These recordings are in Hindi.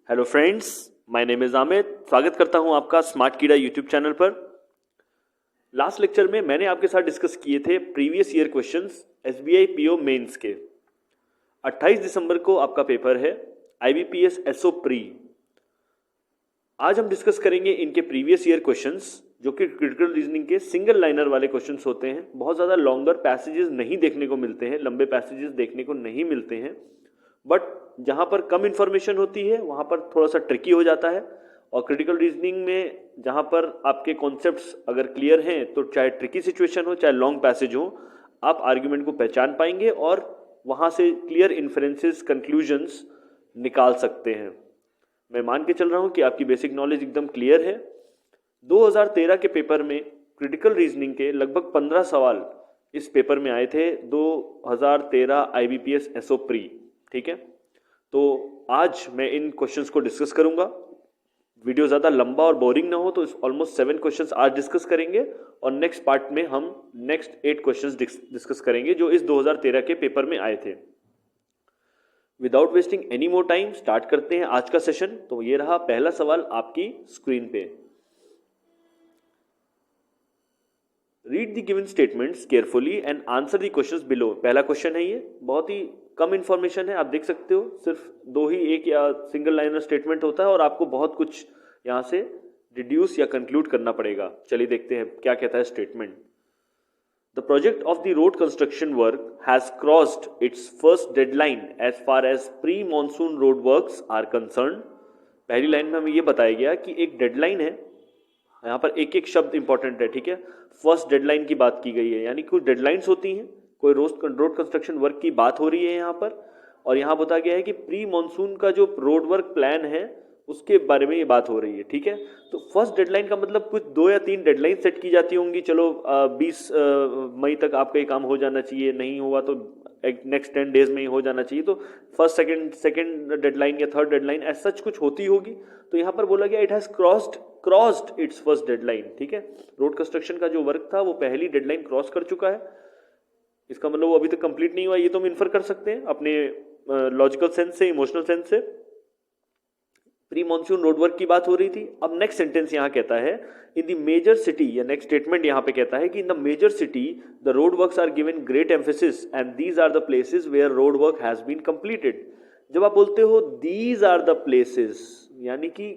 Hello friends, my name is Amit. स्वागत करता हूं आपका स्मार्ट कीड़ा यूट्यूब चैनल पर। लास्ट लेक्चर में मैंने आपके साथ डिस्कस किए थे previous year questions SBI PO mains के। 28 दिसंबर को आपका पेपर है आईबीपीएस एसओ प्री। आज हम डिस्कस करेंगे इनके प्रीवियस ईयर क्वेश्चंस, जो कि क्रिटिकल रीजनिंग के सिंगल लाइनर वाले क्वेश्चंस होते हैं। बहुत ज़्यादा लॉन्गर पैसेजेस नहीं देखने को मिलते हैं, लंबे पैसेजेस देखने को नहीं मिलते हैं, बट जहाँ पर कम इंफॉर्मेशन होती है वहाँ पर थोड़ा सा ट्रिकी हो जाता है। और क्रिटिकल रीजनिंग में जहाँ पर आपके कॉन्सेप्ट्स अगर क्लियर हैं तो चाहे ट्रिकी सिचुएशन हो चाहे लॉन्ग पैसेज हो, आप आर्ग्यूमेंट को पहचान पाएंगे और वहाँ से क्लियर इन्फरेंसेस कंक्लूजन्स निकाल सकते हैं। मैं मान के चल रहा हूँ कि आपकी बेसिक नॉलेज एकदम क्लियर है। 2013 के पेपर में क्रिटिकल रीजनिंग के लगभग 15 सवाल इस पेपर में आए थे। 2013 आईबीपीएस एसओ प्री, ठीक है। तो आज मैं इन क्वेश्चंस को डिस्कस करूंगा। वीडियो ज़्यादा लंबा और बोरिंग ना हो तो ऑलमोस्ट 7 क्वेश्चंस आज डिस्कस करेंगे और नेक्स्ट पार्ट में हम नेक्स्ट 8 क्वेश्चंस डिस्कस करेंगे जो इस 2013 के पेपर में आए थे। Without wasting any more time start करते हैं आज का सेशन। तो ये रहा पहला सवाल आपकी स्क्रीन पे। Read the given statements carefully and answer the questions below. पहला क्वेश्चन है ये, बहुत ही कम इंफॉर्मेशन है, आप देख सकते हो। सिर्फ दो ही एक या सिंगल लाइनर स्टेटमेंट होता है और आपको बहुत कुछ यहाँ से डिड्यूस या कंक्लूड करना पड़ेगा। चलिए देखते हैं क्या कहता है statement. The project of the road construction work has crossed its first deadline as far as pre monsoon road works are concern. पहली लाइन में हमें ये बताया गया कि एक डेडलाइन है, यहाँ पर एक एक शब्द इंपॉर्टेंट है, ठीक है। फर्स्ट डेडलाइन की बात की गई है, यानी कुछ डेडलाइंस होती हैं, कोई रोड कंस्ट्रक्शन वर्क की बात हो रही है यहाँ पर। और यहाँ बताया गया है कि प्री मॉनसून का जो रोड वर्क प्लान है उसके बारे में ये बात हो रही है, ठीक है। तो फर्स्ट डेडलाइन का मतलब कुछ 2 या 3 डेडलाइन सेट की जाती होंगी। चलो 20 मई तक आपका ये काम हो जाना चाहिए, नहीं हुआ तो नेक्स्ट 10 डेज में ही हो जाना चाहिए। तो फर्स्ट सेकंड डेडलाइन या थर्ड डेडलाइन ऐसा सच कुछ होती होगी। तो यहाँ पर बोला गया it has crossed its first deadline, ठीक है। रोड कंस्ट्रक्शन का जो वर्क था वो पहली डेडलाइन क्रॉस कर चुका है। इसका मतलब वो अभी तक कंप्लीट नहीं हुआ, ये तो हम इन्फर कर सकते हैं अपने लॉजिकल सेंस से, इमोशनल सेंस से। प्री मॉनसून रोड वर्क की बात हो रही थी। अब नेक्स्ट सेंटेंस यहाँ कहता है इन द मेजर सिटी, या नेक्स्ट स्टेटमेंट यहाँ पे कहता है कि in the major city the road works are given great emphasis and these are the places where road work has been completed. जब आप बोलते हो दीज आर द प्लेसेस, यानी कि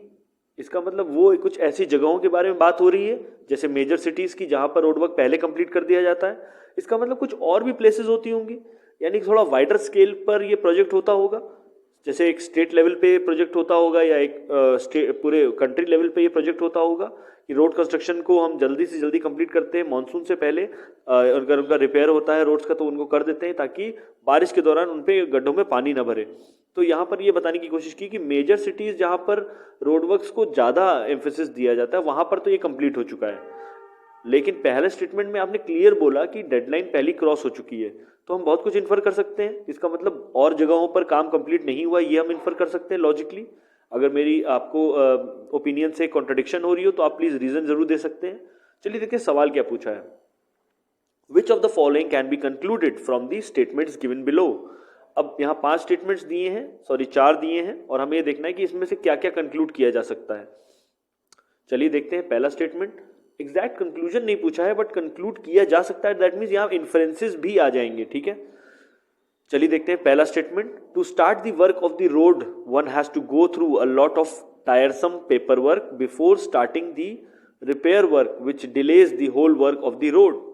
इसका मतलब वो कुछ ऐसी जगहों के बारे में बात हो रही है जैसे मेजर सिटीज की जहां पर रोड वर्क पहले कंप्लीट कर दिया जाता है। इसका मतलब कुछ और भी प्लेसेस होती होंगी, यानी थोड़ा वाइडर स्केल पर ये प्रोजेक्ट होता होगा। जैसे एक स्टेट लेवल पे प्रोजेक्ट होता होगा या एक पूरे कंट्री लेवल पे ये प्रोजेक्ट होता होगा कि रोड कंस्ट्रक्शन को हम जल्दी से जल्दी कंप्लीट करते हैं मॉनसून से पहले। अगर उनका रिपेयर होता है रोड्स का तो उनको कर देते हैं ताकि बारिश के दौरान उन पे गड्ढों में पानी ना भरे। तो यहाँ पर ये बताने की कोशिश की कि मेजर सिटीज जहाँ पर रोड वर्क्स को ज़्यादा एम्फेसिस दिया जाता है वहाँ पर तो ये कंप्लीट हो चुका है। लेकिन पहले स्टेटमेंट में आपने क्लियर बोला कि डेडलाइन पहली क्रॉस हो चुकी है, तो हम बहुत कुछ इन्फर कर सकते हैं। इसका मतलब और जगहों पर काम कंप्लीट नहीं हुआ, ये हम इन्फर कर सकते हैं लॉजिकली। अगर मेरी आपको ओपिनियन से कॉन्ट्रडिक्शन हो रही हो तो आप प्लीज रीजन जरूर दे सकते हैं। चलिए देखिए सवाल क्या पूछा है। Which of the following can be concluded from the statements given below. अब यहाँ 5 स्टेटमेंट्स दिए हैं, 4 दिए हैं, और हमें ये देखना है कि इसमें से क्या क्या कंक्लूड किया जा सकता है। चलिए देखते हैं पहला स्टेटमेंट। एग्जैक्ट कंक्लूजन नहीं पूछा है बट कंक्लूड किया जा सकता है, दैट मीन्स यहाँ इन्फरेंसेस भी आ जाएंगे, ठीक है। चलिए देखते हैं पहला statement. To start the work of the road one has to go through a lot of tiresome paper work before starting the repair work which delays the whole work of the road.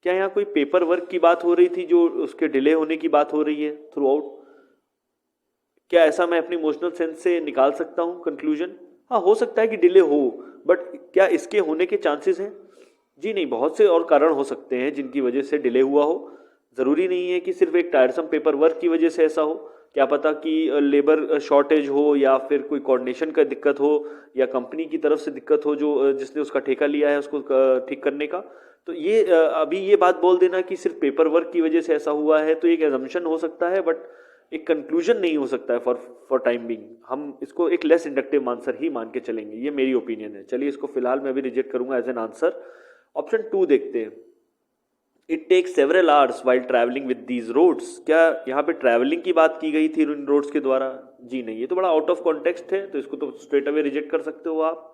क्या यहाँ कोई पेपर वर्क की बात हो रही थी जो उसके डिले होने की बात हो रही है थ्रू आउट? क्या ऐसा मैं अपनी इमोशनल सेंस से निकाल सकता हूँ कंक्लूजन? हाँ, हो सकता है कि डिले हो, बट क्या इसके होने के चांसेस हैं? जी नहीं, बहुत से और कारण हो सकते हैं जिनकी वजह से डिले हुआ हो। ज़रूरी नहीं है कि सिर्फ एक टायरसम पेपर वर्क की वजह से ऐसा हो। क्या पता कि लेबर शॉर्टेज हो या फिर कोई कोऑर्डिनेशन का दिक्कत हो या कंपनी की तरफ से दिक्कत हो जो जिसने उसका ठेका लिया है उसको ठीक करने का। तो ये अभी ये बात बोल देना कि सिर्फ पेपर वर्क की वजह से ऐसा हुआ है तो एक एजम्पशन हो सकता है, बट एक कंक्लूजन नहीं हो सकता है फॉर टाइम बिंग। हम इसको एक लेस इंडक्टिव आंसर ही मान के चलेंगे, ये मेरी ओपिनियन है। चलिए इसको फिलहाल मैं भी रिजेक्ट करूंगा एज एन आंसर। ऑप्शन 2 देखते हैं। It takes several hours while travelling with these roads. क्या यहाँ पे ट्रैवलिंग की बात की गई थी इन रोड्स के द्वारा? जी नहीं, ये तो बड़ा आउट ऑफ कॉन्टेक्स्ट है, तो इसको तो स्ट्रेट अवे रिजेक्ट कर सकते हो आप।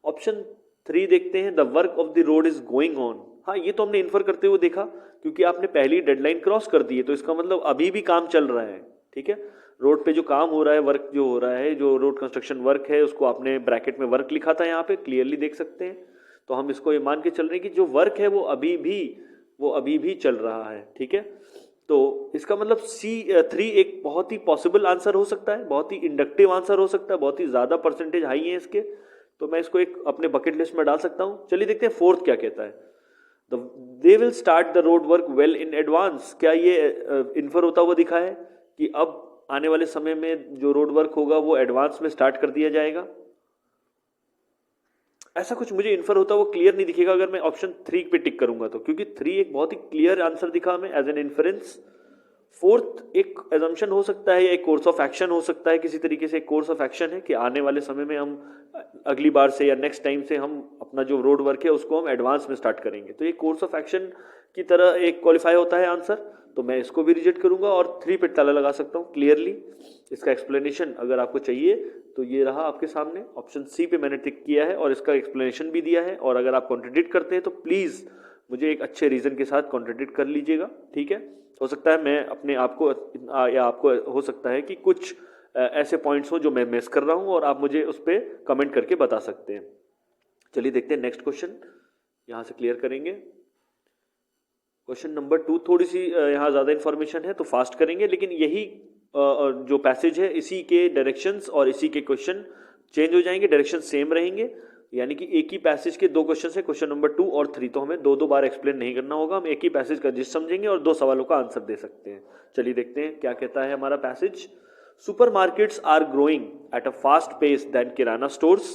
ऑप्शन 3 देखते हैं, the work of the road is going on. हाँ, ये तो हमने इन्फर करते हुए देखा, क्योंकि आपने पहली डेडलाइन क्रॉस कर दी है, तो इसका मतलब अभी भी काम चल रहा है। ठीक है, रोड पे जो काम हो रहा है, वर्क जो हो रहा है, जो रोड कंस्ट्रक्शन वर्क है, उसको आपने ब्रैकेट में वर्क लिखा था, यहाँ पे क्लियरली देख सकते हैं। तो हम इसको ये मान के चल रहे हैं कि जो वर्क है वो अभी भी चल रहा है। ठीक है, तो इसका मतलब C3 एक बहुत ही पॉसिबल आंसर हो सकता है, बहुत ही इंडक्टिव आंसर हो सकता है, बहुत ही ज्यादा परसेंटेज हाई है इसके, तो मैं इसको एक अपने बकेट लिस्ट में डाल सकता हूं। चलिए देखते हैं फोर्थ क्या कहता है। They will start the road work well in advance. क्या ये इन्फर होता हुआ दिखा है कि अब आने वाले समय में जो रोड वर्क होगा वो एडवांस में स्टार्ट कर दिया जाएगा? ऐसा कुछ मुझे इन्फर होता वो क्लियर नहीं दिखेगा अगर मैं ऑप्शन 3 पे टिक करूंगा तो, क्योंकि 3 एक बहुत ही क्लियर आंसर दिखा हमें एज एन इन्फरेंस। फोर्थ एक एजम्पशन हो सकता है या एक कोर्स ऑफ एक्शन हो सकता है, किसी तरीके से एक कोर्स ऑफ एक्शन है कि आने वाले समय में हम अगली बार से या नेक्स्ट टाइम से हम अपना जो रोड वर्क है उसको हम एडवांस में स्टार्ट करेंगे, तो ये कोर्स ऑफ एक्शन की तरह एक क्वालिफाई होता है आंसर। तो मैं इसको भी रिजेक्ट करूंगा और 3 पे ताला लगा सकता हूँ क्लियरली। इसका एक्सप्लेनेशन अगर आपको चाहिए तो ये रहा आपके सामने, ऑप्शन सी पे मैंने टिक किया है और इसका एक्सप्लेनेशन भी दिया है। और अगर आप कॉन्ट्रडिक्ट करते हैं तो प्लीज़ मुझे एक अच्छे रीज़न के साथ कॉन्ट्रडिक्ट कर लीजिएगा। ठीक है, हो सकता है मैं अपने आप को या आपको हो सकता है कि कुछ ऐसे पॉइंट्स हो जो मैं मिस कर रहा हूँ और आप मुझे उस पर कमेंट करके बता सकते हैं। चलिए देखते हैं नेक्स्ट क्वेश्चन, यहाँ से क्लियर करेंगे। क्वेश्चन नंबर 2 थोड़ी सी यहाँ ज़्यादा इन्फॉर्मेशन है तो फास्ट करेंगे, लेकिन यही जो पैसेज है इसी के डायरेक्शंस और इसी के क्वेश्चन चेंज हो जाएंगे, डायरेक्शन सेम रहेंगे। यानी कि एक ही पैसेज के 2 क्वेश्चन है, क्वेश्चन नंबर 2 और 3, तो हमें 2 बार एक्सप्लेन नहीं करना होगा, हम एक ही पैसेज का जिस समझेंगे और 2 सवालों का आंसर दे सकते हैं। चलिए देखते हैं क्या कहता है हमारा passage. Supermarkets are growing at a fast pace than kirana stores.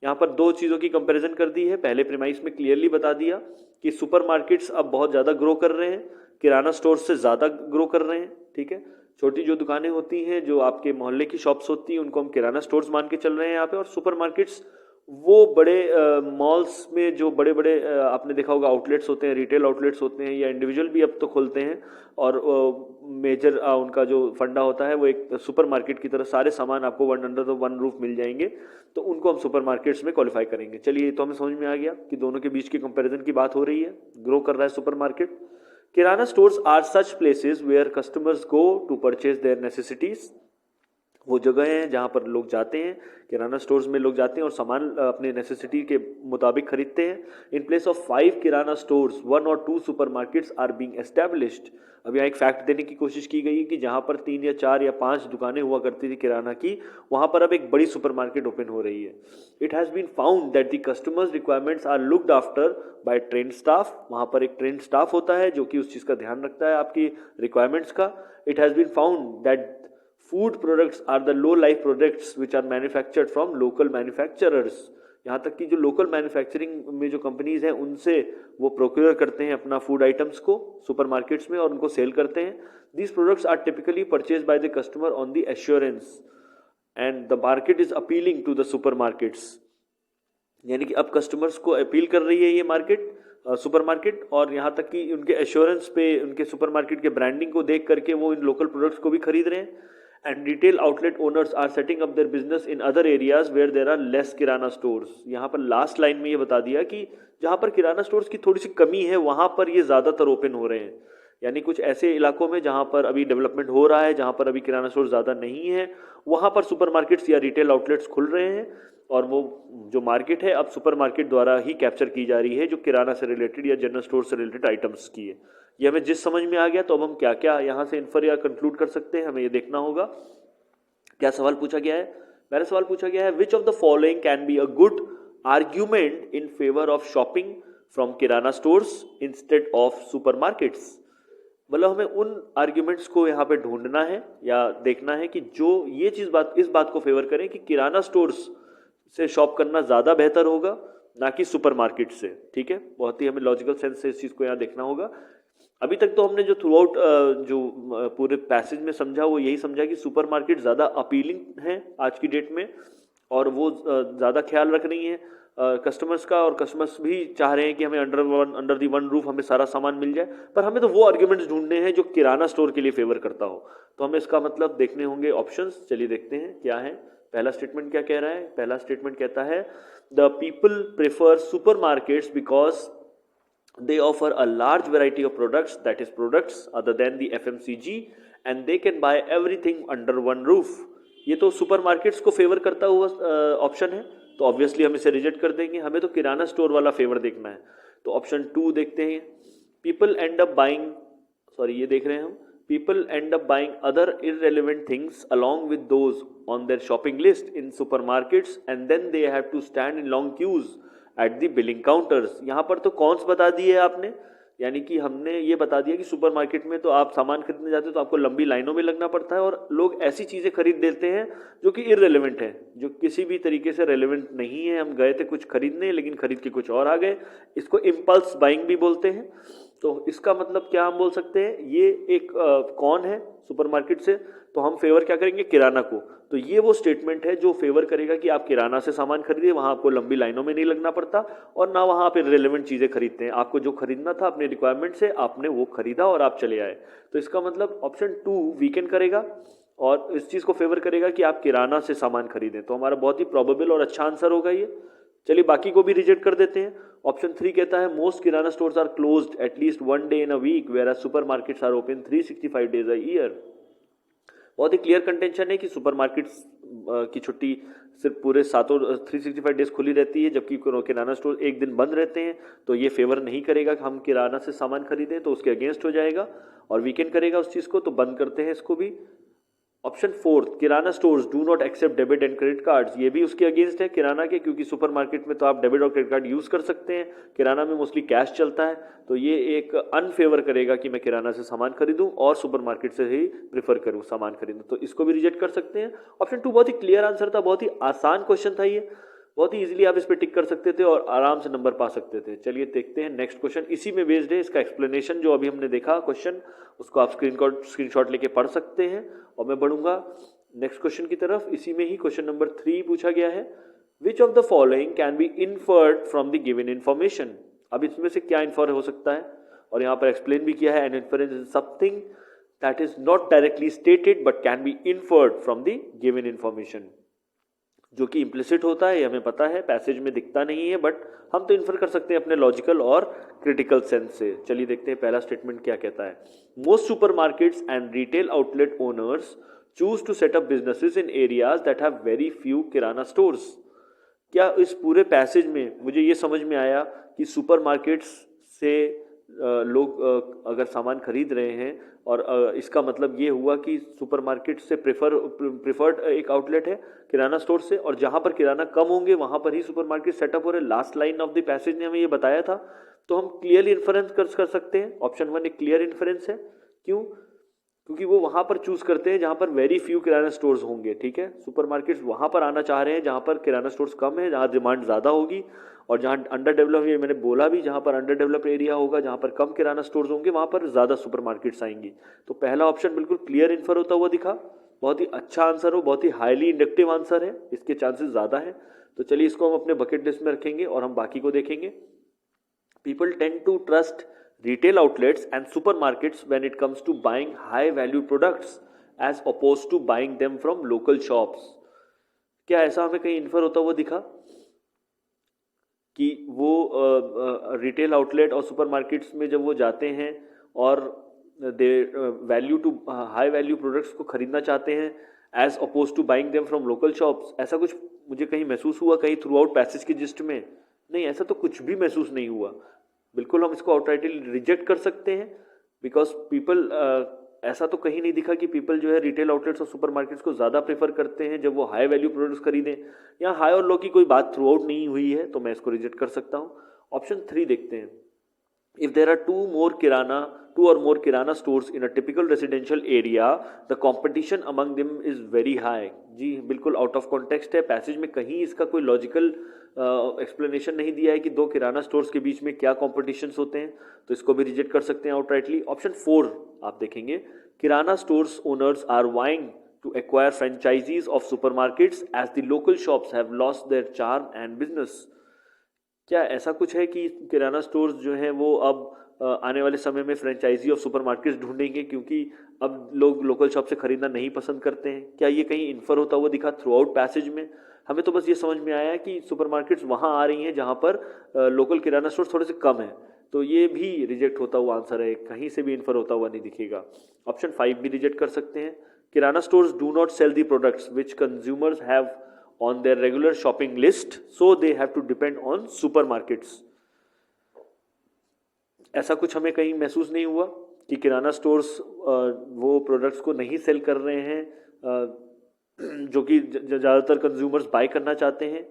यहाँ पर 2 चीज़ों की कंपैरिजन कर दी है। पहले प्रीमाइस में क्लियरली बता दिया कि सुपरमार्केट्स अब बहुत ज़्यादा ग्रो कर रहे हैं, किराना स्टोर से ज़्यादा ग्रो कर रहे हैं। ठीक है, छोटी जो दुकानें होती हैं, जो आपके मोहल्ले की शॉप्स होती हैं, उनको हम किराना स्टोर्स मान के चल रहे हैं यहाँ पे। और सुपरमार्केट्स वो बड़े मॉल्स में जो बड़े बड़े आपने देखा होगा आउटलेट्स होते हैं, रिटेल आउटलेट्स होते हैं या इंडिविजुअल भी अब तो खोलते हैं, और मेजर उनका जो फंडा होता है वो एक सुपरमार्केट की तरह सारे सामान आपको अंडर द वन रूफ मिल जाएंगे, तो उनको हम सुपरमार्केट्स में क्वालिफाई करेंगे। चलिए तो हमें समझ में आ गया कि दोनों के बीच की कंपैरिजन की बात हो रही है, ग्रो कर रहा है supermarket. Kirana stores are such places where customers go to purchase their necessities. वो जगह हैं जहाँ पर लोग जाते हैं, किराना स्टोर्स में लोग जाते हैं और सामान अपने नेसेसिटी के मुताबिक खरीदते हैं। In place of 5 kirana stores 1 और 2 सुपरमार्केट्स आर बीइंग एस्टैब्लिश्ड। अब यहाँ एक फैक्ट देने की कोशिश की गई है कि जहाँ पर 3 या 4 या 5 दुकानें हुआ करती थी किराना की, वहाँ पर अब एक बड़ी सुपरमार्केट ओपन हो रही है। It has been found that the customers requirements are looked after by trained staff. वहाँ पर एक ट्रेंड स्टाफ होता है जो कि उस चीज़ का ध्यान रखता है आपकी रिक्वायरमेंट्स का। It has been found that food products are the low life products which are manufactured from local manufacturers. यहाँ तक कि जो लोकल मैन्युफैक्चरिंग में जो कंपनीज हैं उनसे वो प्रोक्योर करते हैं अपना फूड आइटम्स को सुपरमार्केट्स में और उनको सेल करते हैं। These products are typically purchase by the customer on the assurance and the market is appealing to the supermarkets. यानी कि अब कस्टमर्स को अपील कर रही है ये मार्केट सुपरमार्केट, और यहाँ तक कि उनके एश्योरेंस पे, उनके सुपरमार्केट के ब्रांडिंग को देख करके वो इन लोकल प्रोडक्ट्स को भी खरीद रहे हैं। And retail outlet owners are setting up their business in other areas where there are less kirana stores. यहाँ पर लास्ट लाइन में ये बता दिया कि जहाँ पर किराना स्टोर्स की थोड़ी सी कमी है वहाँ पर ये ज़्यादातर ओपन हो रहे हैं। यानी कुछ ऐसे इलाकों में जहाँ पर अभी डेवलपमेंट हो रहा है, जहाँ पर अभी किराना स्टोर ज़्यादा नहीं है, वहाँ पर सुपरमार्केट्स या रिटेल आउटलेट्स खुल रहे हैं और वो जो मार्केट है अब सुपरमार्केट द्वारा ही कैप्चर की जा रही है, जो किराना से रिलेटेड या जनरल स्टोर से रिलेटेड आइटम्स की है। ये हमें जिस समझ में आ गया, तो अब हम क्या क्या यहाँ से इन्फर या कंक्लूड कर सकते हैं, हमें ये देखना होगा। क्या सवाल पूछा गया है? पहला सवाल पूछा गया है, which of the following can be a good argument in favour of shopping from kirana stores instead of supermarkets. मतलब हमें उन आर्ग्यूमेंट्स को यहाँ पे ढूंढना है या देखना है कि जो ये चीज इस बात को फेवर करें कि किराना स्टोर्स से शॉप करना ज़्यादा बेहतर होगा, ना कि सुपरमार्केट से। ठीक है, बहुत ही हमें लॉजिकल सेंस से इस चीज़ को यहाँ देखना होगा। अभी तक तो हमने जो थ्रू आउट जो पूरे पैसेज में समझा वो यही समझा कि सुपरमार्केट ज़्यादा अपीलिंग है आज की डेट में, और वो ज़्यादा ख्याल रख रही हैं कस्टमर्स का, और कस्टमर्स भी चाह रहे हैं कि हमें अंडर दी वन रूफ हमें सारा सामान मिल जाए, पर हमें तो वो आर्ग्यूमेंट्स ढूंढने हैं जो किराना स्टोर के लिए फेवर करता हो। तो हमें इसका मतलब देखने होंगे ऑप्शंस। चलिए देखते हैं क्या है। पहला स्टेटमेंट क्या कह रहा है? पहला स्टेटमेंट कहता है the people prefer supermarkets because they offer a large variety of products, that is products other than the FMCG, and they can buy everything under one roof। ये तो सुपरमार्केट्स को फेवर करता हुआ ऑप्शन है, तो ऑब्वियसली हम इसे रिजेक्ट कर देंगे। हमें तो किराना स्टोर वाला फेवर देखना है। तो ऑप्शन 2 देखते हैं। People end up buying, sorry ये देख रहे हैं हम, people end up buying other irrelevant things along with those on their shopping list in supermarkets and then they have to stand in long queues at the billing counters. यहाँ पर तो कौन बता दिए आपने, यानी कि हमने ये बता दिया कि सुपरमार्केट में तो आप सामान खरीदने जाते हो तो आपको लंबी लाइनों में लगना पड़ता है, और लोग ऐसी चीज़ें खरीद लेते हैं जो कि इररेलेवेंट है, जो किसी भी तरीके से रेलेवेंट नहीं है। हम गए थे कुछ खरीदने लेकिन खरीद के कुछ और आ गए, इसको इम्पल्स बाइंग भी बोलते हैं। तो इसका मतलब क्या हम बोल सकते हैं, ये एक कौन है सुपरमार्केट से, तो हम फेवर क्या करेंगे, किराना को। तो ये वो स्टेटमेंट है जो फेवर करेगा कि आप किराना से सामान खरीदिए, वहाँ आपको लंबी लाइनों में नहीं लगना पड़ता, और ना वहाँ आप इररिलेवेंट चीज़ें खरीदते हैं। आपको जो खरीदना था अपने रिक्वायरमेंट से आपने वो खरीदा और आप चले आए। तो इसका मतलब ऑप्शन 2 वीकेंड करेगा और इस चीज़ को फेवर करेगा कि आप किराना से सामान खरीदें। तो हमारा बहुत ही प्रोबेबल और अच्छा आंसर होगा ये। चलिए बाकी को भी रिजेक्ट कर देते हैं। ऑप्शन 3 कहता है most kirana stores are closed at least 1 day in a week where supermarkets are open 365 days a year. बहुत ही क्लियर कंटेंशन है कि सुपरमार्केट्स की छुट्टी सिर्फ पूरे 365 डेज खुली रहती है, जबकि किराना स्टोर एक दिन बंद रहते हैं। तो ये फेवर नहीं करेगा कि हम किराना से सामान खरीदें, तो उसके अगेंस्ट हो जाएगा, और वीकेंड करेगा उस चीज़ को, तो बंद करते हैं इसको भी। Option 4 kirana stores do not accept debit and credit cards, ये भी उसके अगेंस्ट है किराना के, क्योंकि सुपरमार्केट में तो आप डेबिट और क्रेडिट कार्ड यूज़ कर सकते हैं, किराना में मोस्टली कैश चलता है। तो ये एक अनफेवर करेगा कि मैं किराना से सामान खरीदूं और सुपरमार्केट से ही प्रीफर करूं सामान खरीदूं, तो इसको भी रिजेक्ट कर सकते हैं। ऑप्शन 2 बहुत ही क्लियर आंसर था, बहुत ही आसान क्वेश्चन था ये, बहुत ही इजीली आप इस पर टिक कर सकते थे और आराम से नंबर पा सकते थे। चलिए देखते हैं नेक्स्ट क्वेश्चन, इसी में बेस्ड है इसका एक्सप्लेनेशन। जो अभी हमने देखा क्वेश्चन, उसको आप स्क्रीनशॉट लेके पढ़ सकते हैं, और मैं बढ़ूंगा नेक्स्ट क्वेश्चन की तरफ। इसी में ही क्वेश्चन नंबर 3 पूछा गया है, which of the following can be inferred from the given information. अब इसमें से क्या इन्फर हो सकता है, और यहाँ पर एक्सप्लेन भी किया है, an inference is something that is not directly stated but can be inferred from the given information. जो कि इम्प्लिसिट होता है, ये हमें पता है, पैसेज में दिखता नहीं है, बट हम तो इन्फर कर सकते हैं अपने लॉजिकल और क्रिटिकल सेंस से। चलिए देखते हैं पहला स्टेटमेंट क्या कहता है। Most supermarkets and retail outlet owners choose to set up businesses in areas that have very few kirana stores. क्या इस पूरे पैसेज में मुझे ये समझ में आया कि सुपरमार्केट्स से लोग अगर सामान खरीद रहे हैं, और इसका मतलब ये हुआ कि सुपरमार्केट से प्रेफर्ड एक आउटलेट है किराना स्टोर से, और जहाँ पर किराना कम होंगे वहाँ पर ही सुपरमार्केट सेटअप हो रहे। Last line of the passage ने हमें ये बताया था, तो हम क्लियरली इन्फरेंस कर सकते हैं। ऑप्शन 1 एक क्लियर इन्फरेंस है। क्यों? क्योंकि वो वहाँ पर चूज करते हैं जहाँ पर वेरी फ्यू किराना स्टोर्स होंगे। ठीक है, सुपरमार्केट्स वहाँ पर आना चाह रहे हैं जहाँ पर किराना स्टोर्स कम है, जहाँ डिमांड ज़्यादा होगी, और जहाँ अंडर डेवलप, ये मैंने बोला भी, जहाँ पर अंडर डेवलप एरिया होगा, जहाँ पर कम किराना स्टोर्स होंगे, वहाँ पर ज़्यादा सुपरमार्केट्स आएंगी। तो पहला ऑप्शन बिल्कुल क्लियर इन्फर होता हुआ दिखा, बहुत ही अच्छा आंसर हो, बहुत ही हाईली इंडक्टिव आंसर है, इसके चांसेस ज़्यादा हैं। तो चलिए इसको हम अपने बकेट लिस्ट में रखेंगे और हम बाकी को देखेंगे। People tend to trust retail outlets and supermarkets when it comes to buying high value products as opposed to buying them from local shops। क्या ऐसा हमें कहीं इन्फर होता हुआ दिखा कि वो रिटेल आउटलेट और सुपरमार्केट्स में जब वो जाते हैं और they value to high value products को खरीदना चाहते हैं as opposed to buying them from local shops, ऐसा कुछ मुझे कहीं महसूस हुआ कहीं थ्रू आउट पैसेज की जिस्ट में? नहीं, ऐसा तो कुछ भी महसूस नहीं हुआ। बिल्कुल हम इसको आउटराइटली रिजेक्ट कर सकते हैं, बिकॉज पीपल ऐसा तो कहीं नहीं दिखा कि पीपल जो है रिटेल आउटलेट्स और सुपरमार्केट्स को ज़्यादा प्रेफर करते हैं जब वो हाई वैल्यू प्रोडक्ट्स खरीदें। यहाँ हाई और लो की कोई बात थ्रू आउट नहीं हुई है, तो मैं इसको रिजेक्ट कर सकता हूँ। ऑप्शन 3 देखते हैं। If there are two or more kirana stores in a typical residential area the competition among them is very high. जी बिल्कुल आउट ऑफ कॉन्टेक्स्ट है, पैसेज में कहीं इसका कोई लॉजिकल एक्सप्लेनेशन नहीं दिया है कि 2 किराना स्टोर्स के बीच में क्या कॉम्पिटिशन्स होते हैं, तो इसको भी रिजेक्ट कर सकते हैं आउटराइटली। ऑप्शन 4 आप देखेंगे, kirana stores owners are vying to acquire franchisees of supermarkets as the local shops have lost their charm and business। क्या ऐसा कुछ है कि किराना स्टोर्स जो हैं वो अब आने वाले समय में फ्रेंचाइजी ऑफ सुपरमार्केट्स ढूंढेंगे क्योंकि अब लोग लोकल शॉप से खरीदना नहीं पसंद करते हैं? क्या ये कहीं इन्फर होता हुआ दिखा थ्रू आउट पैसेज में? हमें तो बस ये समझ में आया कि सुपरमार्केट्स वहाँ आ रही हैं जहाँ पर लोकल किराना स्टोर थोड़े से कम है, तो ये भी रिजेक्ट होता हुआ आंसर है, कहीं से भी इन्फर होता हुआ नहीं दिखेगा। ऑप्शन 5 भी रिजेक्ट कर सकते हैं। Kirana stores do not sell the products which consumers have on their regular shopping list, so they have to depend on supermarkets। ऐसा कुछ हमें कहीं महसूस नहीं हुआ कि किराना स्टोर्स वो प्रोडक्ट्स को नहीं सेल कर रहे हैं जो कि ज़्यादातर कंज्यूमर्स बाय करना चाहते हैं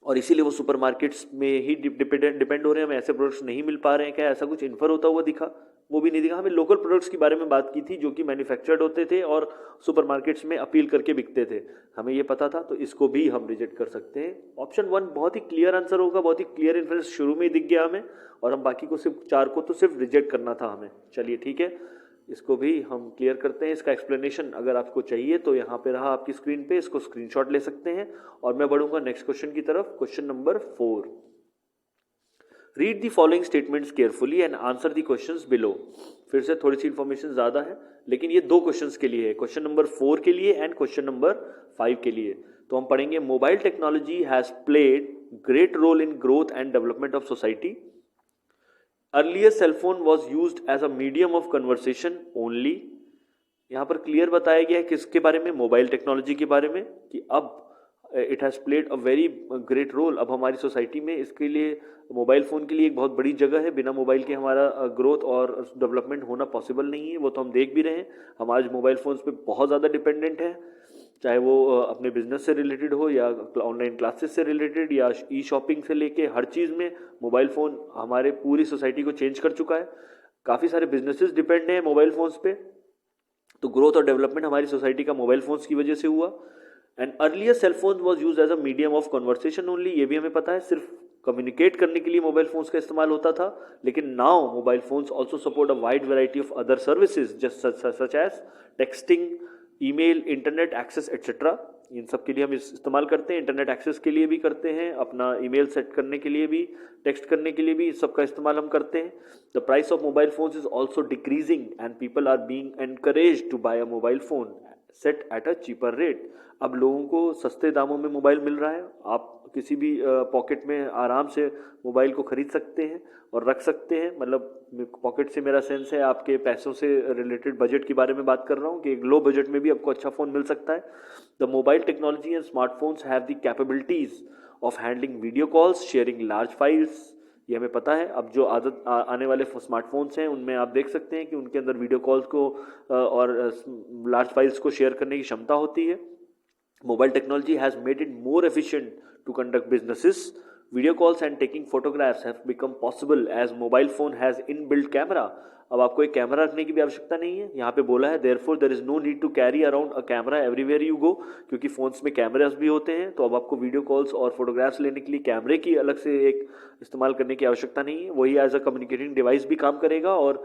और इसीलिए वो सुपरमार्केट्स में ही डिपेंड हो रहे हैं, हमें ऐसे प्रोडक्ट्स नहीं मिल पा रहे हैं। क्या ऐसा कुछ इन्फर होता हुआ दिखा? वो भी नहीं दिखा। हमें लोकल प्रोडक्ट्स के बारे में बात की थी जो कि मैन्युफैक्चर्ड होते थे और सुपरमार्केट्स में अपील करके बिकते थे, हमें ये पता था, तो इसको भी हम रिजेक्ट कर सकते हैं। ऑप्शन 1 बहुत ही क्लियर आंसर होगा, बहुत ही क्लियर इन्फ्रेंस शुरू में ही दिख गया हमें, और हम बाकी को सिर्फ 4 को तो सिर्फ रिजेक्ट करना था हमें। चलिए ठीक है, इसको भी हम क्लियर करते हैं। इसका एक्सप्लेनेशन अगर आपको चाहिए तो यहाँ पे रहा आपकी स्क्रीन पे, इसको स्क्रीनशॉट ले सकते हैं और मैं बढ़ूंगा नेक्स्ट क्वेश्चन की तरफ। Question number 4, read the following statements carefully and answer the questions below. फिर से थोड़ी सी इंफॉर्मेशन ज़्यादा है लेकिन ये 2 क्वेश्चंस के लिए है, क्वेश्चन नंबर 4 के लिए एंड क्वेश्चन नंबर 5 के लिए। तो हम पढ़ेंगे, mobile technology has played great role in growth and development of society. Earlier cellphone was used as a medium of conversation only. यहाँ पर क्लियर बताया गया है किसके बारे में? मोबाइल टेक्नोलॉजी के बारे में, कि अब it has played a very great role. अब हमारी सोसाइटी में इसके लिए मोबाइल फ़ोन के लिए एक बहुत बड़ी जगह है। बिना मोबाइल के हमारा ग्रोथ और डेवलपमेंट होना पॉसिबल नहीं है, वो तो हम देख भी रहे हैं। हम आज मोबाइल फ़ोन्स पे बहुत ज़्यादा डिपेंडेंट हैं, चाहे वो अपने बिजनेस से रिलेटेड हो या ऑनलाइन क्लासेस से रिलेटेड या ई शॉपिंग से लेके हर चीज़ में मोबाइल फ़ोन हमारे पूरी सोसाइटी को चेंज कर चुका है। काफ़ी सारे बिजनेसेस डिपेंड हैं मोबाइल फ़ोन्स पे, तो ग्रोथ और डेवलपमेंट हमारी सोसाइटी का मोबाइल फ़ोन्स की वजह से हुआ। And earlier cell phone was use as a medium of conversation only, ये भी हमें पता है, सिर्फ कम्युनिकेट करने के लिए मोबाइल फोन्स का इस्तेमाल होता था। लेकिन now mobile phones also support a wide variety of other services just such as texting, email, internet access etcetera. इन सब के लिए हम इस्तेमाल करते हैं, इंटरनेट एक्सेस के लिए भी करते हैं, अपना ईमेल सेट करने के लिए भी, टेक्स्ट करने के लिए भी, इस सब का इस्तेमाल हम करते हैं। The price of mobile phones is also decreasing and people are being encouraged to buy a mobile phone set at a cheaper rate. अब लोगों को सस्ते दामों में मोबाइल मिल रहा है, आप किसी भी पॉकेट में आराम से मोबाइल को खरीद सकते हैं और रख सकते हैं। मतलब पॉकेट से मेरा सेंस है आपके पैसों से रिलेटेड बजट के बारे में बात कर रहा हूँ कि एक लो बजट में भी आपको अच्छा फ़ोन मिल सकता है। The mobile technology and smartphones have the capabilities of handling video calls, sharing large files. ये हमें पता है। अब जो आने वाले स्मार्टफोन्स हैं उनमें आप देख सकते हैं कि उनके अंदर वीडियो कॉल्स को और लार्ज फाइल्स को शेयर करने की क्षमता होती है। Mobile technology has made it more efficient to conduct businesses. Video calls and taking photographs have become possible as mobile phone has inbuilt camera। अब आपको एक कैमरा रखने की भी आवश्यकता नहीं है। यहाँ पे बोला है therefore there is no need to carry around a camera everywhere you go, क्योंकि फ़ोन्स में कैमरास भी होते हैं। तो अब आपको वीडियो कॉल्स और फोटोग्राफ्स लेने के लिए कैमरे की अलग से एक इस्तेमाल करने की आवश्यकता नहीं है। वही एज अ कम्युनिकेटिंग डिवाइस भी काम करेगा और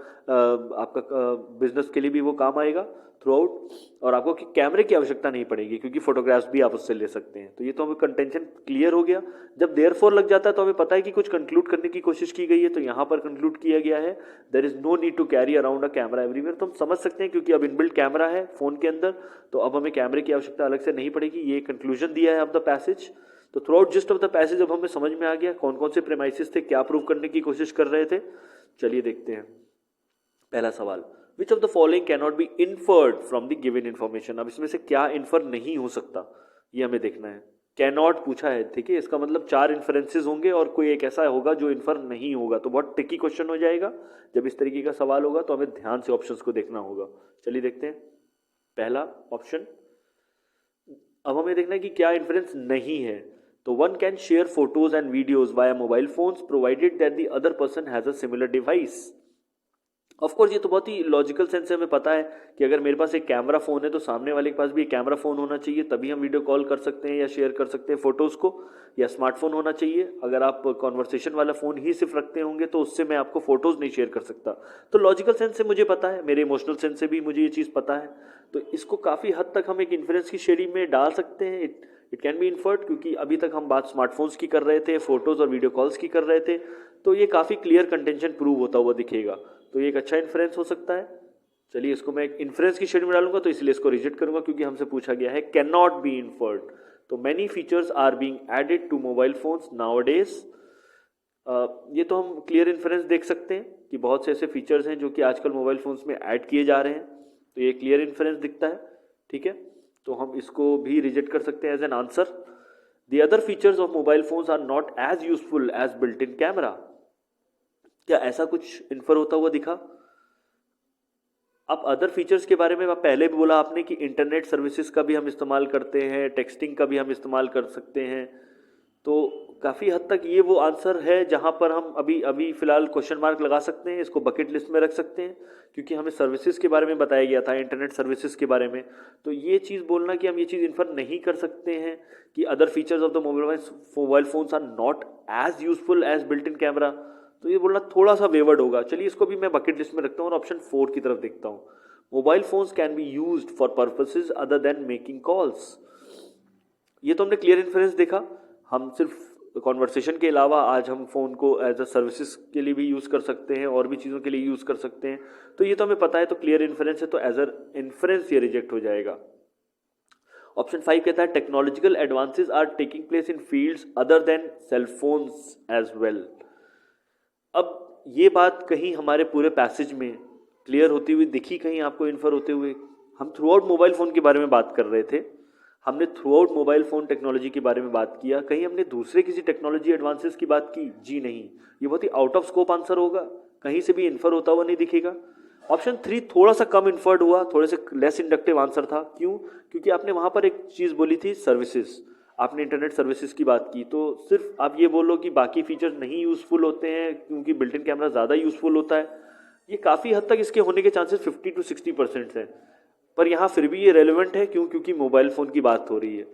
आपका बिजनेस के लिए भी वो काम आएगा थ्रू आउट, और आपको कैमरे की आवश्यकता नहीं पड़ेगी क्योंकि फोटोग्राफ्स भी आप उससे ले सकते हैं। तो ये तो हमें कंटेंशन क्लियर हो गया। जब देयरफॉर लग जाता है तो हमें पता है कि कुछ कंक्लूड करने की कोशिश की गई है, तो यहाँ पर कंक्लूड किया गया है there is no need to carry around a camera everywhere. तो हम समझ सकते हैं क्योंकि अब इनबिल्ट कैमरा है फ़ोन के अंदर, तो अब हमें कैमरे की आवश्यकता अलग से नहीं पड़ेगी। ये कंक्लूजन दिया है ऑफ द पैसेज। तो through out gist of the passage अब हमें समझ में आ गया कौन कौन से प्रेमाइसिस थे, क्या प्रूव करने की कोशिश कर रहे थे। चलिए देखते हैं पहला सवाल, which of the following can not be inferred from the given information. अब इसमें से क्या इन्फर नहीं हो सकता ये हमें देखना है। कैन नॉट पूछा है, ठीक है, इसका मतलब 4 इन्फरेंसेज होंगे और कोई एक ऐसा होगा जो इन्फर नहीं होगा, तो बहुत ट्रिकी क्वेश्चन हो जाएगा। जब इस तरीके का सवाल होगा तो हमें ध्यान से ऑप्शंस को देखना होगा। चलिए देखते हैं पहला ऑप्शन। अब हमें देखना है कि क्या इन्फरेंस नहीं है। तो one can share photos and videos via mobile phones provided that the other person has a similar device. Of course ये तो बहुत ही लॉजिकल सेंस है, हमें पता है कि अगर मेरे पास एक कैमरा फ़ोन है तो सामने वाले के पास भी एक कैमरा फ़ोन होना चाहिए, तभी हम वीडियो कॉल कर सकते हैं या शेयर कर सकते हैं फ़ोटोज़ को, या स्मार्टफोन होना चाहिए। अगर आप कॉन्वर्सेशन वाला फ़ोन ही सिर्फ रखते होंगे तो उससे मैं आपको फ़ोटोज़ नहीं शेयर कर सकता। तो लॉजिकल सेंस से मुझे पता है, मेरे इमोशनल सेंस से भी मुझे ये चीज़ पता है, तो इसको काफ़ी हद तक हम एक इन्फ्रेंस की श्रेणी में डाल सकते हैं। इट कैन बी इन्फर्ड, क्योंकि अभी तक हम बात स्मार्टफोन्स की कर रहे थे, फ़ोटोज़ और वीडियो कॉल्स की कर रहे थे, तो ये काफ़ी क्लियर कंटेंशन प्रूव होता हुआ दिखेगा, तो ये एक अच्छा इन्फ्रेंस हो सकता है। चलिए इसको मैं एक इन्फ्रेंस की श्रेणी में डालूंगा, तो इसलिए इसको रिजेक्ट करूंगा क्योंकि हमसे पूछा गया है कैन नॉट बी इन्फर्ड। तो many features are being added to mobile phones nowadays. ये तो हम क्लियर इन्फ्रेंस देख सकते हैं कि बहुत से ऐसे फीचर्स हैं जो कि आजकल मोबाइल फोन्स में ऐड किए जा रहे हैं, तो ये क्लियर इन्फ्रेंस दिखता है। ठीक है, तो हम इसको भी रिजेक्ट कर सकते हैं as an answer. The other features of mobile phones are not as useful as built in camera. क्या ऐसा कुछ इन्फर होता हुआ दिखा? अब अदर फीचर्स के बारे में पहले भी बोला आपने कि इंटरनेट सर्विसेज का भी हम इस्तेमाल करते हैं, टेक्सटिंग का भी हम इस्तेमाल कर सकते हैं, तो काफ़ी हद तक ये वो आंसर है जहां पर हम अभी अभी फिलहाल क्वेश्चन मार्क लगा सकते हैं, इसको बकेट लिस्ट में रख सकते हैं, क्योंकि हमें सर्विसेज के बारे में बताया गया था, इंटरनेट सर्विसेज के बारे में। तो ये चीज़ बोलना कि हम ये चीज़ इन्फर नहीं कर सकते हैं कि other features of the mobile phones are not as useful as built in camera, तो ये बोलना थोड़ा सा वेवर्ड होगा। चलिए इसको भी मैं बकेट लिस्ट में रखता हूँ और ऑप्शन 4 की तरफ देखता हूँ। Mobile phones can be used for purposes other than making calls. ये तो हमने क्लियर इन्फ्रेंस देखा, हम सिर्फ कॉन्वर्सेशन के अलावा आज हम फ़ोन को एज अ सर्विसेज के लिए भी यूज़ कर सकते हैं, और भी चीज़ों के लिए यूज़ कर सकते हैं, तो ये तो हमें पता है, तो क्लियर इन्फ्रेंस है, तो एज अ इन्फ्रेंस ये रिजेक्ट हो जाएगा। ऑप्शन 5 कहता है technological advances are taking place in fields other than cellphones as well. अब ये बात कहीं हमारे पूरे पैसेज में क्लियर होती हुई दिखी, कहीं आपको इन्फर होते हुए? हम थ्रू आउट मोबाइल फ़ोन के बारे में बात कर रहे थे, हमने through out mobile phone technology के बारे में बात किया, कहीं हमने दूसरे किसी टेक्नोलॉजी एडवांसेस की बात की? जी नहीं। ये बहुत ही आउट ऑफ स्कोप आंसर होगा, कहीं से भी इन्फर होता हुआ नहीं दिखेगा। ऑप्शन 3 थोड़ा सा कम इन्फर्ड हुआ, थोड़े से लेस इंडक्टिव आंसर था। क्यों? क्योंकि आपने वहाँ पर एक चीज़ बोली थी सर्विसेज, आपने इंटरनेट सर्विसेज की बात की, तो सिर्फ आप ये बोलो कि बाकी फीचर्स नहीं यूज़फुल होते हैं क्योंकि बिल्ट इन कैमरा ज़्यादा यूज़फुल होता है, ये काफ़ी हद तक इसके होने के चांसेस 50 to 60% हैं, पर यहाँ फिर भी ये रेलेवेंट है। क्यों? क्योंकि मोबाइल फ़ोन की बात हो रही है।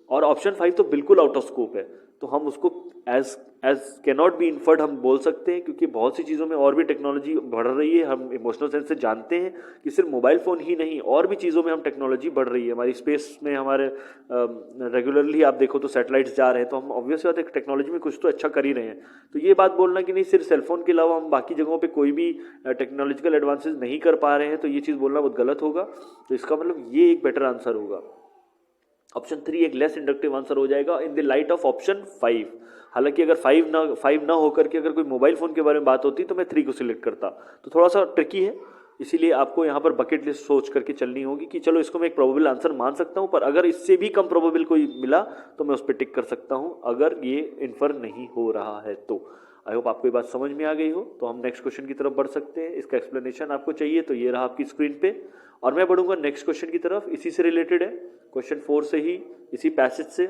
और ऑप्शन 5 तो बिल्कुल आउट ऑफ स्कोप है, तो हम उसको as can not be inferred हम बोल सकते हैं, क्योंकि बहुत सी चीज़ों में और भी टेक्नोलॉजी बढ़ रही है। हम इमोशनल सेंस से जानते हैं कि सिर्फ मोबाइल फ़ोन ही नहीं, और भी चीज़ों में हम टेक्नोलॉजी बढ़ रही है। हमारी स्पेस में हमारे रेगुलरली आप देखो तो सैटेलाइट्स जा रहे हैं, तो हम ऑब्वियस बात है टेक्नोलॉजी में कुछ तो अच्छा कर ही रहे हैं। तो ये बात बोलना कि नहीं सिर्फ सेलफोन के अलावा हम बाकी जगहों पर कोई भी टेक्नोलॉजिकल एडवांसेस नहीं कर पा रहे हैं, तो ये चीज़ बोलना बहुत गलत होगा। तो इसका मतलब ये एक बेटर आंसर होगा। ऑप्शन 3 एक लेस इंडक्टिव आंसर हो जाएगा इन द लाइट ऑफ ऑप्शन 5। हालांकि अगर 5 ना होकर के अगर कोई मोबाइल फ़ोन के बारे में बात होती तो मैं 3 को सिलेक्ट करता, तो थोड़ा सा ट्रिकी है, इसीलिए आपको यहाँ पर बकेट लिस्ट सोच करके चलनी होगी कि चलो इसको मैं एक प्रोबेबल आंसर मान सकता हूँ, पर अगर इससे भी कम प्रोबेबल कोई मिला तो मैं उस पर टिक कर सकता हूँ, अगर ये इन्फर नहीं हो रहा है तो। आई होप आपको ये बात समझ में आ गई हो। तो हम नेक्स्ट क्वेश्चन की तरफ बढ़ सकते हैं। इसका एक्सप्लेनेशन आपको चाहिए तो ये रहा आपकी स्क्रीन पे, और मैं बढ़ूंगा नेक्स्ट क्वेश्चन की तरफ। इसी से रिलेटेड है, क्वेश्चन 4 से ही, इसी पैसेज से।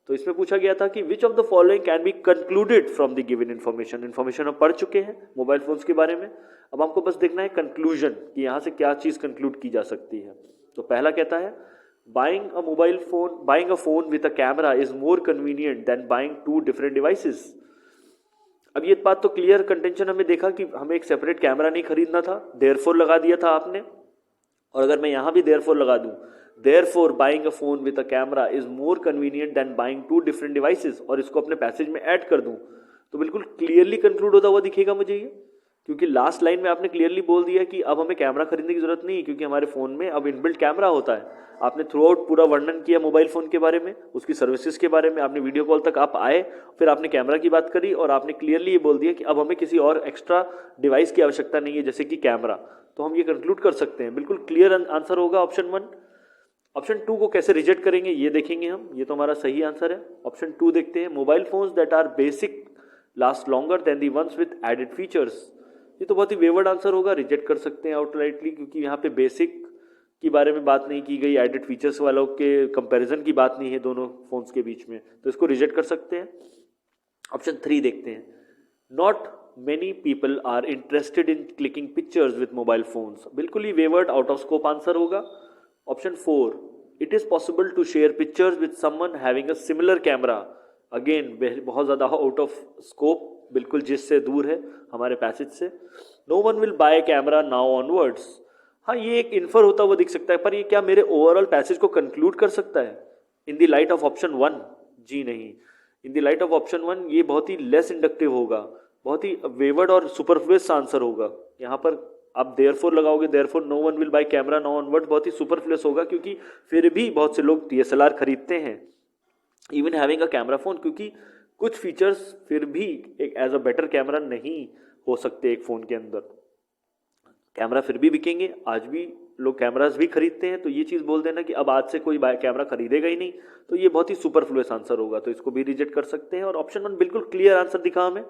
तो इसमें पूछा गया था कि which of the following can be concluded from the given information. Information हम पढ़ चुके हैं मोबाइल फोन्स के बारे में, अब हमको बस देखना है कंक्लूजन कि यहाँ से क्या चीज़ कंक्लूड की जा सकती है। तो पहला कहता है buying a phone with a camera is more convenient then buying 2 different devices. अब ये बात तो क्लियर कंटेंशन हमें देखा कि हमें एक सेपरेट कैमरा नहीं खरीदना था, देयरफॉर लगा दिया था आपने, और अगर मैं यहाँ भी देयरफॉर लगा दूं, therefore buying a phone with a camera is more convenient then buying 2 different devices, और इसको अपने पैसेज में ऐड कर दूं, तो बिल्कुल क्लियरली कंक्लूड होता हुआ दिखेगा मुझे ये, क्योंकि लास्ट लाइन में आपने क्लियरली बोल दिया कि अब हमें कैमरा खरीदने की जरूरत नहीं, क्योंकि हमारे फोन में अब इनबिल्ट कैमरा होता है। आपने थ्रू आउट पूरा वर्णन किया मोबाइल फोन के बारे में, उसकी सर्विसेज के बारे में, आपने वीडियो कॉल तक आप आए, फिर आपने कैमरा की बात करी, और आपने क्लियरली ये बोल दिया कि अब हमें किसी और एक्स्ट्रा डिवाइस की आवश्यकता नहीं है जैसे कि कैमरा। तो हम ये कंक्लूड कर सकते हैं, बिल्कुल क्लियर आंसर होगा ऑप्शन 1। ऑप्शन 2 को कैसे रिजेक्ट करेंगे ये देखेंगे हम, ये तो हमारा सही आंसर है। ऑप्शन 2 देखते हैं, mobile phones that are basic last longer than the ones with added features. ये तो बहुत ही वेवर्ड आंसर होगा, रिजेक्ट कर सकते हैं आउटराइटली, क्योंकि यहाँ पे बेसिक के बारे में बात नहीं की गई, एडेड फीचर्स वालों के कंपैरिजन की बात नहीं है दोनों फोन्स के बीच में, तो इसको रिजेक्ट कर सकते हैं। ऑप्शन 3 देखते हैं, not many people are interested in clicking pictures with mobile phones. बिल्कुल ही wavered out of scope answer होगा. Option 4, it is possible to share pictures with someone having a similar camera. Again बहुत ज़्यादा out of scope, बिल्कुल जिससे दूर है हमारे पैसेज से. No one will buy a camera now onwards. हाँ, ये एक इन्फर होता हुआ दिख सकता है, पर ये क्या मेरे ओवरऑल पैसेज को कंक्लूड कर सकता है in the light of option 1? जी नहीं. In the light of option 1 ये बहुत ही लेस इंडक्टिव होगा, बहुत ही वेवर्ड और सुपरफ्लुअस आंसर होगा. यहाँ पर आप देयरफॉर लगाओगे, therefore no one will buy camera now onward, बहुत ही सुपरफ्लुअस होगा, क्योंकि फिर भी बहुत से लोग DSLR खरीदते हैं even having a camera phone, क्योंकि कुछ फीचर्स फिर भी एक एज अ बेटर कैमरा नहीं हो सकते एक फ़ोन के अंदर. कैमरा फिर भी बिकेंगे, आज भी लोग कैमरास भी खरीदते हैं, तो ये चीज़ बोल देना कि अब आज से कोई कैमरा खरीदेगा ही नहीं, तो ये बहुत ही सुपरफ्लुअस आंसर होगा, तो इसको भी रिजेक्ट कर सकते हैं. और ऑप्शन 1 बिल्कुल क्लियर आंसर दिखा हमें.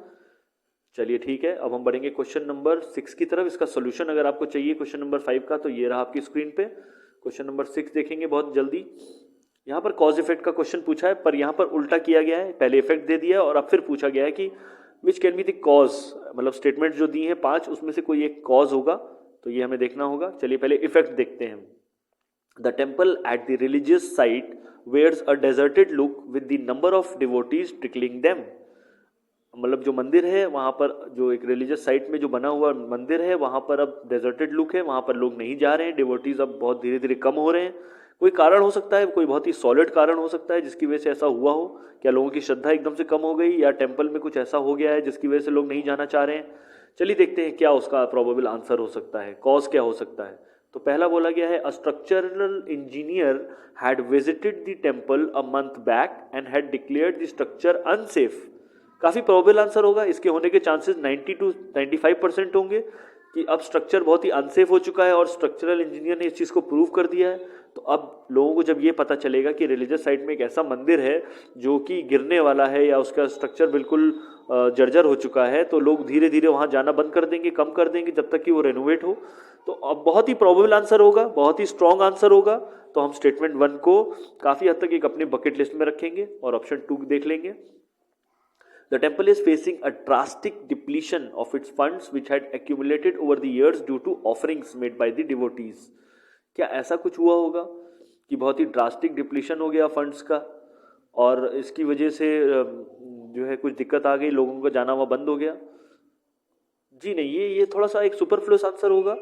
चलिए ठीक है, अब हम बढ़ेंगे क्वेश्चन नंबर 6 की तरफ. इसका सोल्यूशन अगर आपको चाहिए क्वेश्चन नंबर 5 का, तो ये रहा आपकी स्क्रीन पे. क्वेश्चन नंबर 6 देखेंगे बहुत जल्दी. यहाँ पर कॉज इफेक्ट का क्वेश्चन पूछा है, पर यहाँ पर उल्टा किया गया है. पहले इफेक्ट दे दिया और अब फिर पूछा गया है कि which can be the cause, मतलब स्टेटमेंट जो दी है 5, उसमें से कोई एक कॉज होगा, तो ये हमें देखना होगा. चलिए पहले इफेक्ट देखते हैं. The temple at the religious site wears a deserted look with the number of devotees trickling them. मतलब जो मंदिर है वहाँ पर, जो एक रिलीजियस साइट में जो बना हुआ मंदिर है, वहाँ पर अब डेजर्टेड लुक है, वहाँ पर लोग नहीं जा रहे हैं, डिवोटीज अब बहुत धीरे धीरे कम हो रहे हैं. कोई कारण हो सकता है, कोई बहुत ही सॉलिड कारण हो सकता है जिसकी वजह से ऐसा हुआ हो. क्या लोगों की श्रद्धा एकदम से कम हो गई, या टेम्पल में कुछ ऐसा हो गया है जिसकी वजह से लोग नहीं जाना चाह रहे हैं. चलिए देखते हैं क्या उसका प्रोबेबल आंसर हो सकता है, कॉज क्या हो सकता है. तो पहला बोला गया है, a structural engineer had visited the temple a month back and had declared the structure unsafe. काफ़ी प्रोबेबल आंसर होगा, इसके होने के चांसेस 90 to 95% होंगे कि अब स्ट्रक्चर बहुत ही अनसेफ हो चुका है और स्ट्रक्चरल इंजीनियर ने इस चीज़ को प्रूव कर दिया है. तो अब लोगों को जब ये पता चलेगा कि रिलीजियस साइट में एक ऐसा मंदिर है जो कि गिरने वाला है या उसका स्ट्रक्चर बिल्कुल जर्जर हो चुका है, तो लोग धीरे धीरे वहाँ जाना बंद कर देंगे, कम कर देंगे जब तक कि वो रेनोवेट हो. तो अब बहुत ही प्रोबेबल आंसर होगा, बहुत ही स्ट्रॉन्ग आंसर होगा. तो हम स्टेटमेंट 1 को काफ़ी हद तक एक अपने बकेट लिस्ट में रखेंगे और ऑप्शन 2 देख लेंगे. The temple is facing a drastic depletion of its funds which had accumulated over the years due to offerings made by the devotees. क्या ऐसा कुछ हुआ होगा कि बहुत ही ड्रास्टिक डिप्लीशन हो गया फंड्स का और इसकी वजह से जो है कुछ दिक्कत आ गई, लोगों का जाना वहाँ बंद हो गया? जी नहीं, ये थोड़ा सा एक सुपरफ्लुअस आंसर होगा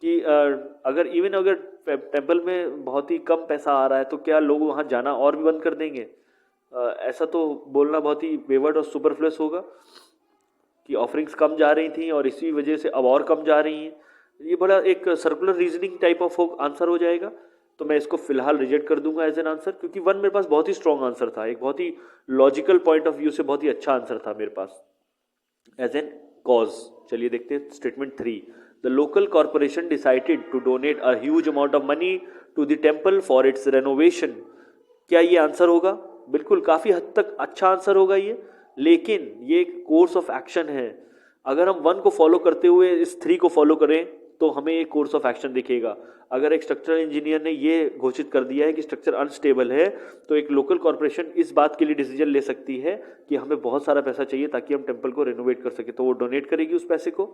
कि अगर टेम्पल में बहुत ही कम पैसा आ रहा है तो क्या लोग वहाँ जाना और भी बंद कर देंगे? ऐसा तो बोलना बहुत ही बेवर्ड और सुपरफ्लुअस होगा कि ऑफरिंग्स कम जा रही थी और इसी वजह से अब और कम जा रही हैं. ये बड़ा एक circular reasoning type of answer हो जाएगा, तो मैं इसको फिलहाल रिजेक्ट कर दूंगा एज एन आंसर, क्योंकि 1 मेरे पास बहुत ही स्ट्रॉन्ग आंसर था, एक बहुत ही लॉजिकल पॉइंट ऑफ व्यू से बहुत ही अच्छा आंसर था मेरे पास एज एन कॉज. चलिए देखते हैं statement 3. The local corporation decided to donate a huge amount of money to the temple for its renovation. क्या ये आंसर होगा? बिल्कुल, काफ़ी हद तक अच्छा आंसर होगा ये, लेकिन ये एक कोर्स ऑफ एक्शन है. अगर हम 1 को फॉलो करते हुए इस 3 को फॉलो करें तो हमें एक कोर्स ऑफ एक्शन दिखेगा. अगर एक स्ट्रक्चरल इंजीनियर ने ये घोषित कर दिया है कि स्ट्रक्चर अनस्टेबल है, तो एक लोकल कॉर्पोरेशन इस बात के लिए डिसीजन ले सकती है कि हमें बहुत सारा पैसा चाहिए ताकि हम टेम्पल को रेनोवेट कर सके, तो वो डोनेट करेगी उस पैसे को.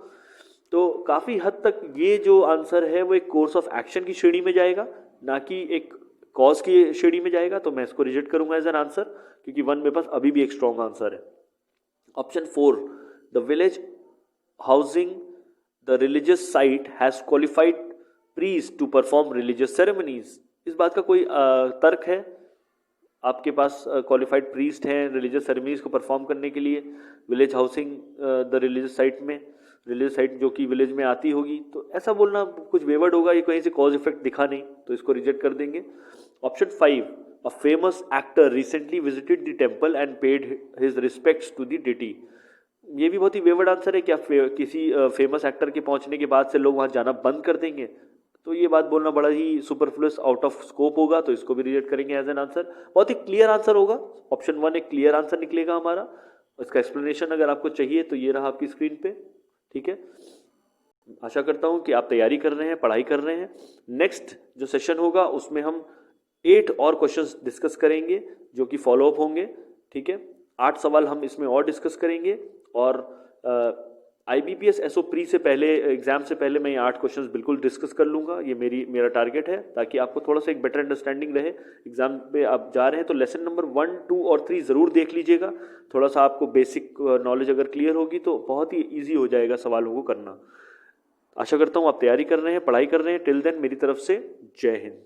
तो काफ़ी हद तक ये जो आंसर है वो एक कोर्स ऑफ एक्शन की श्रेणी में जाएगा, ना कि एक कॉज की श्रेणी में जाएगा. तो मैं इसको रिजेक्ट करूंगा एज एन आंसर, क्योंकि 1 मेरे पास अभी भी एक स्ट्रॉन्ग आंसर है. Option 4, the village housing the religious site has qualified priest to perform religious ceremonies. इस बात का कोई तर्क है? आपके पास क्वालिफाइड प्रीस्ट हैं रिलीजियस सेरेमनीज को परफॉर्म करने के लिए village housing the religious site में, रिलीजियस साइट जो कि विलेज में आती होगी, तो ऐसा बोलना कुछ वेवर्ड होगा, ये कहीं से कॉज इफेक्ट दिखा नहीं, तो इसको रिजेक्ट कर देंगे. Option 5, a famous actor recently visited the temple and paid his respects to the deity. ये भी बहुत ही वेवर्ड आंसर है. क्या किसी फेमस एक्टर के पहुंचने के बाद से लोग वहां जाना बंद कर देंगे? तो ये बात बोलना बड़ा ही सुपरफ्लुअस आउट ऑफ स्कोप होगा, तो इसको भी रिजेक्ट करेंगे एज एन आंसर. बहुत ही क्लियर आंसर होगा, ऑप्शन 1 एक क्लियर आंसर निकलेगा हमारा. इसका एक्सप्लेनेशन अगर आपको चाहिए तो ये रहा आपकी स्क्रीन पे. ठीक है, आशा करता हूं कि आप तैयारी कर रहे हैं, पढ़ाई कर रहे हैं. नेक्स्ट जो सेशन होगा उसमें हम 8 और क्वेश्चंस डिस्कस करेंगे जो कि फॉलोअप होंगे. ठीक है, 8 सवाल हम इसमें और डिस्कस करेंगे और IBPS SO प्री से पहले, एग्जाम से पहले मैं ये 8 क्वेश्चंस बिल्कुल डिस्कस कर लूँगा। ये मेरा टारगेट है, ताकि आपको थोड़ा सा एक बेटर अंडरस्टैंडिंग रहे। एग्जाम पे आप जा रहे हैं तो लेसन नंबर 1, 2 और 3 ज़रूर देख लीजिएगा। थोड़ा सा आपको बेसिक नॉलेज अगर क्लियर होगी तो बहुत ही ईजी हो जाएगा सवालों को करना। आशा करता हूँ आप तैयारी कर रहे हैं, पढ़ाई कर रहे हैं। टिल देन मेरी तरफ से जय हिंद।